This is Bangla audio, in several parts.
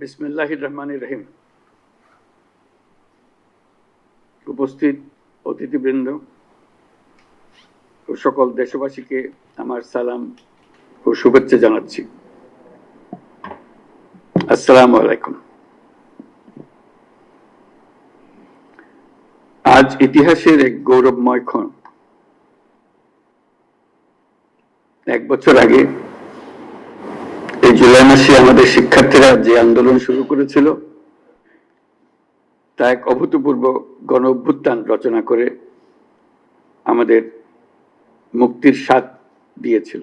বিসমিল্লাহির রহমানির রহিম। উপস্থিত অতিথিবৃন্দ ও সকল দেশবাসীকে আমার সালাম ও শুভেচ্ছা জানাচ্ছি। আসসালামু আলাইকুম। আজ ইতিহাসের এক গৌরবময় ক্ষণ। 1 বছর আগে এই জুলাই মাসে আমাদের শিক্ষার্থীরা যে আন্দোলন শুরু করেছিল তা এক অভূতপূর্ব গণ অভ্যুত্থান রচনা করে আমাদের মুক্তির স্বাদ দিয়েছিল।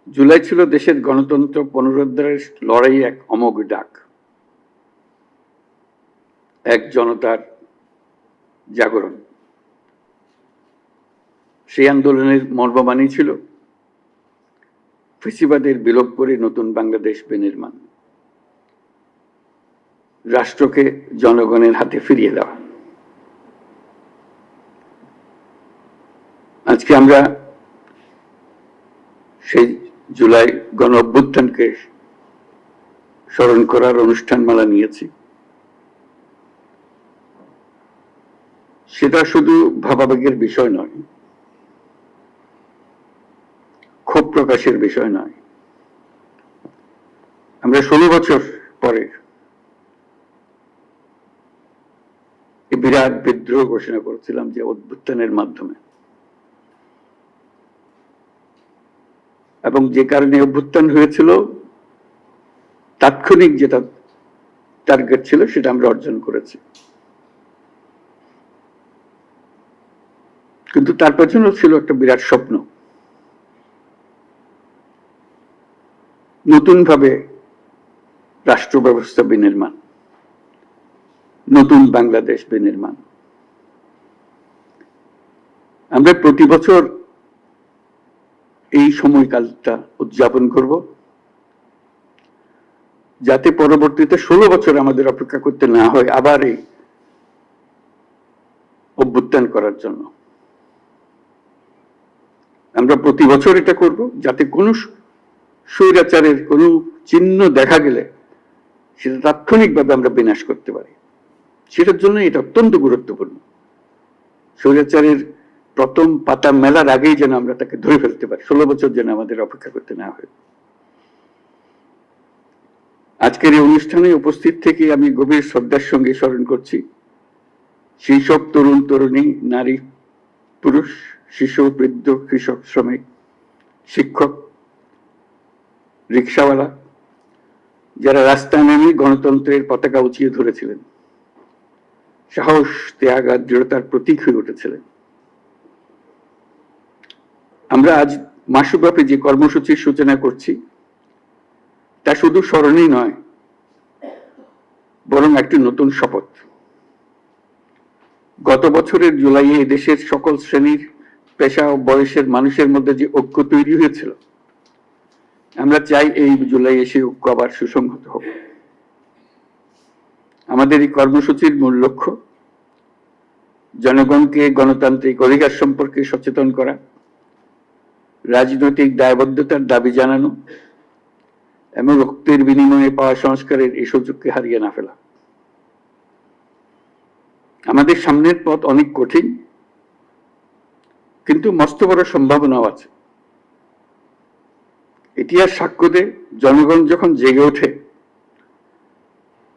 জুলাই ছিল দেশের গণতন্ত্র পুনরুদ্ধারের লড়াই এক অমোঘ ডাক, এক জনতার জাগরণ। সেই আন্দোলনের মর্মবাণী ছিল ফ্যাসিবাদের বিলোপ করে নতুন বাংলাদেশ বিনির্মাণ, রাষ্ট্রকে জনগণের হাতে ফিরিয়ে দেওয়া। আজকে আমরা সেই জুলাই গণ অভ্যুত্থানকে স্মরণ করার অনুষ্ঠানমালা নিয়েছি। সেটা শুধু ভাবাবেগের বিষয় নয়, ক্ষোভ প্রকাশের বিষয় নয়। আমরা 16 বছর পরে বিরাট বিদ্রোহ ঘোষণা করেছিলাম যে অভ্যুত্থানের মাধ্যমে, এবং যে কারণে অভ্যুত্থান হয়েছিল তাৎক্ষণিক যেটা টার্গেট ছিল সেটা আমরা অর্জন করেছি। কিন্তু তার পেছনেও ছিল একটা বিরাট স্বপ্ন, নতুনভাবে রাষ্ট্র ব্যবস্থা বিনির্মাণ, নতুন বাংলাদেশ বিনির্মাণ। আমরা প্রতি বছর এই সময়কালটা উদযাপন করব, যাতে পরবর্তীতে 16 বছর আমাদের অপেক্ষা করতে না হয় আবার এই অভ্যুত্থান করার জন্য। আমরা প্রতি বছর এটা করব যাতে কোনো স্বৈরাচারের কোনো চিহ্ন দেখা গেলে সেটা তাৎক্ষণিকভাবে আমরা বিনাশ করতে পারি। সেটার জন্য এটা অত্যন্ত গুরুত্বপূর্ণ। স্বৈরাচারের প্রথম পাতা মেলার আগেই যেন আমরা তাকে ধরে ফেলতে পারি, 16 বছর যেন আমাদের অপেক্ষা করতে না হয়। আজকের এই অনুষ্ঠানে উপস্থিত থেকে আমি গভীর শ্রদ্ধার সঙ্গে স্মরণ করছি সেই সব তরুণ তরুণী, নারী পুরুষ, শিশু, বৃদ্ধ, কৃষক, শ্রমিক, শিক্ষক, রিক্সাওয়ালা, যারা রাস্তায় নেমে গণতন্ত্রের পতাকা উঁচিয়ে ধরেছিলেন, সাহস, ত্যাগ আর দৃঢ়তার প্রতীক হয়ে উঠেছিলেন। আমরা আজ মাসব্যাপী যে কর্মসূচির সূচনা করছি তা শুধু স্মরণই নয়, বরং একটি নতুন শপথ। গত বছরের জুলাইয়ে দেশের সকল শ্রেণীর, পেশা ও বয়সের মানুষের মধ্যে যে ঐক্য তৈরি হয়েছিল, আমরা চাই এই জুলাই এসে ঐক্য আবার সুসংহত হোক। আমাদের এই কর্মসূচির মূল লক্ষ্য জনগণকে গণতান্ত্রিক অধিকার সম্পর্কে সচেতন করা, রাজনৈতিক দায়বদ্ধতার দাবি জানানো এবং রক্তের বিনিময়ে পাওয়া সংস্কারের এই সুযোগকে হারিয়ে না ফেলা। আমাদের সামনের পথ অনেক কঠিন, কিন্তু মস্ত বড় সম্ভাবনাও আছে। ইতিহাস সাক্ষ্য দেয়, জনগণ যখন জেগে ওঠে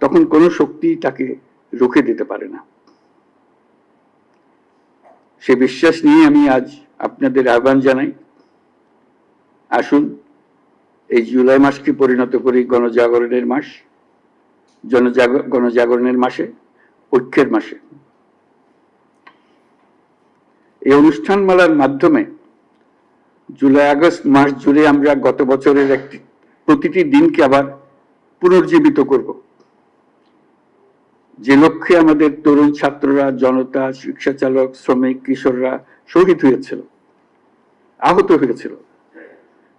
তখন কোনো শক্তি তাকে রুখে দিতে পারে না। সে বিশ্বাস নিয়ে আমি আজ আপনাদের আহ্বান জানাই, আসুন এই জুলাই মাসকে পরিণত করি গণজাগরণের মাস, গণজাগরণের মাসে, ঐক্যের মাসে। এই অনুষ্ঠানমালার মাধ্যমে জুলাই আগস্ট মাস জুড়ে আমরা গত বছরের প্রতিটি দিনকে আবার পুনর্জীবিত করব, যে লক্ষ্যে আমাদের তরুণ ছাত্ররা, জনতা, রিক্সা চালক, শ্রমিক, কিশোররা শহীদ হয়েছিল, আহত হয়েছিল।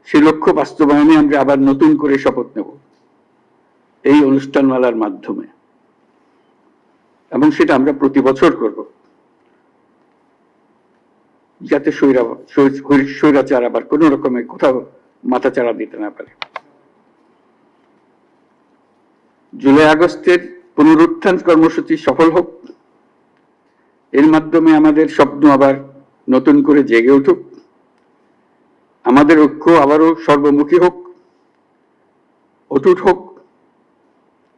সেই লক্ষ্য বাস্তবায়নে আমরা আবার নতুন করে শপথ নেব এই অনুষ্ঠানমালার মাধ্যমে, এবং সেটা আমরা প্রতি বছর করব, যাতে স্বৈরাচার আবার কোন রকমের কোথাও মাথাচাড়া দিতে না পারে। জুলাই আগস্টের পুনরুত্থান কর্মসূচি সফল হোক, এর মাধ্যমে আমাদের স্বপ্ন আবার নতুন করে জেগে উঠুক, আমাদের ঐক্য আবারও সর্বমুখী হোক, অটুট হোক।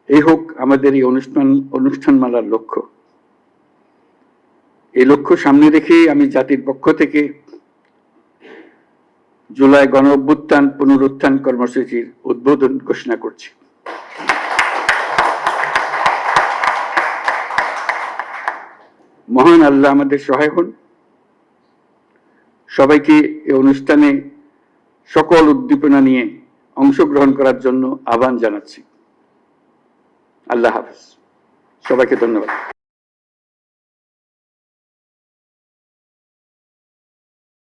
এই হোক আমাদের এই অনুষ্ঠানমালার লক্ষ্য। এই লক্ষ্য সামনে রেখেই আমি জাতির পক্ষ থেকে জুলাই গণ অভ্যুত্থান পুনরুত্থান কর্মসূচির উদ্বোধন ঘোষণা করছি। মহান আল্লাহ আমাদের সহায় হন। সবাইকে এই অনুষ্ঠানে সকল উদ্দীপনা নিয়ে অংশগ্রহণ করার জন্য আহ্বান জানাচ্ছি। আল্লাহ হাফেজ। সবাইকে ধন্যবাদ।